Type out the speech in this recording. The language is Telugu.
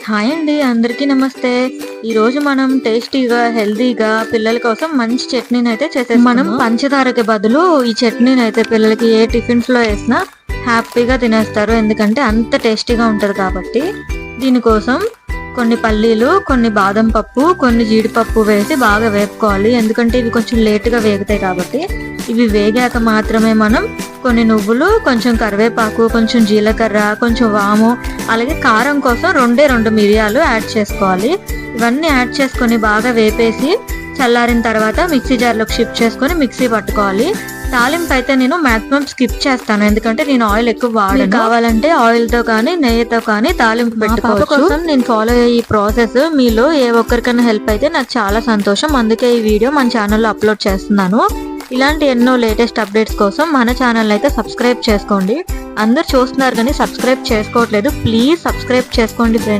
హాయ్ అండి, అందరికీ నమస్తే. ఈరోజు మనం టేస్టీగా హెల్దీగా పిల్లల కోసం మంచి చట్నీని అయితే చేసేసుకుందాం. మనం పంచదారకి బదులు ఈ చట్నీని అయితే పిల్లలకి ఏ టిఫిన్స్ లో వేసినా హ్యాపీగా తినేస్తారు, ఎందుకంటే అంత టేస్టీగా ఉంటది కాబట్టి. దీనికోసం కొన్ని పల్లీలు, కొన్ని బాదం పప్పు, కొన్ని జీడిపప్పు వేసి బాగా వేపుకోవాలి, ఎందుకంటే ఇవి కొంచెం లేటుగా వేగుతాయి కాబట్టి. ఇవి వేగాక మాత్రమే మనం కొన్ని నువ్వులు, కొంచెం కరివేపాకు, కొంచెం జీలకర్ర, కొంచెం వాము, అలాగే కారం కోసం రెండు మిరియాలు యాడ్ చేసుకోవాలి. ఇవన్నీ యాడ్ చేసుకొని బాగా వేపేసి చల్లారిన తర్వాత మిక్సీ జార్లోకి షిఫ్ట్ చేసుకొని మిక్సీ పట్టుకోవాలి. తాలింపు అయితే నేను మాక్సిమం స్కిప్ చేస్తాను, ఎందుకంటే నేను ఆయిల్ ఎక్కువ వాడను. కావాలంటే ఆయిల్ తో కానీ నెయ్యితో కానీ తాలింపు పెట్టుకోవచ్చు. కోసం నేను ఫాలో అయ్యే ఈ ప్రాసెస్ మీలో ఏ ఒక్కరికైనా హెల్ప్ అయితే నాకు చాలా సంతోషం. అందుకే ఈ వీడియో మన ఛానల్లో అప్లోడ్ చేస్తున్నాను. ఇలాంటి ఎన్నో లేటెస్ట్ అప్డేట్స్ కోసం మన ఛానల్ అయితే సబ్స్క్రైబ్ చేసుకోండి. అందరు చూస్తున్నారు కానీ సబ్స్క్రైబ్ చేసుకోవట్లేదు, ప్లీజ్ సబ్స్క్రైబ్ చేసుకోండి ఫ్రెండ్స్.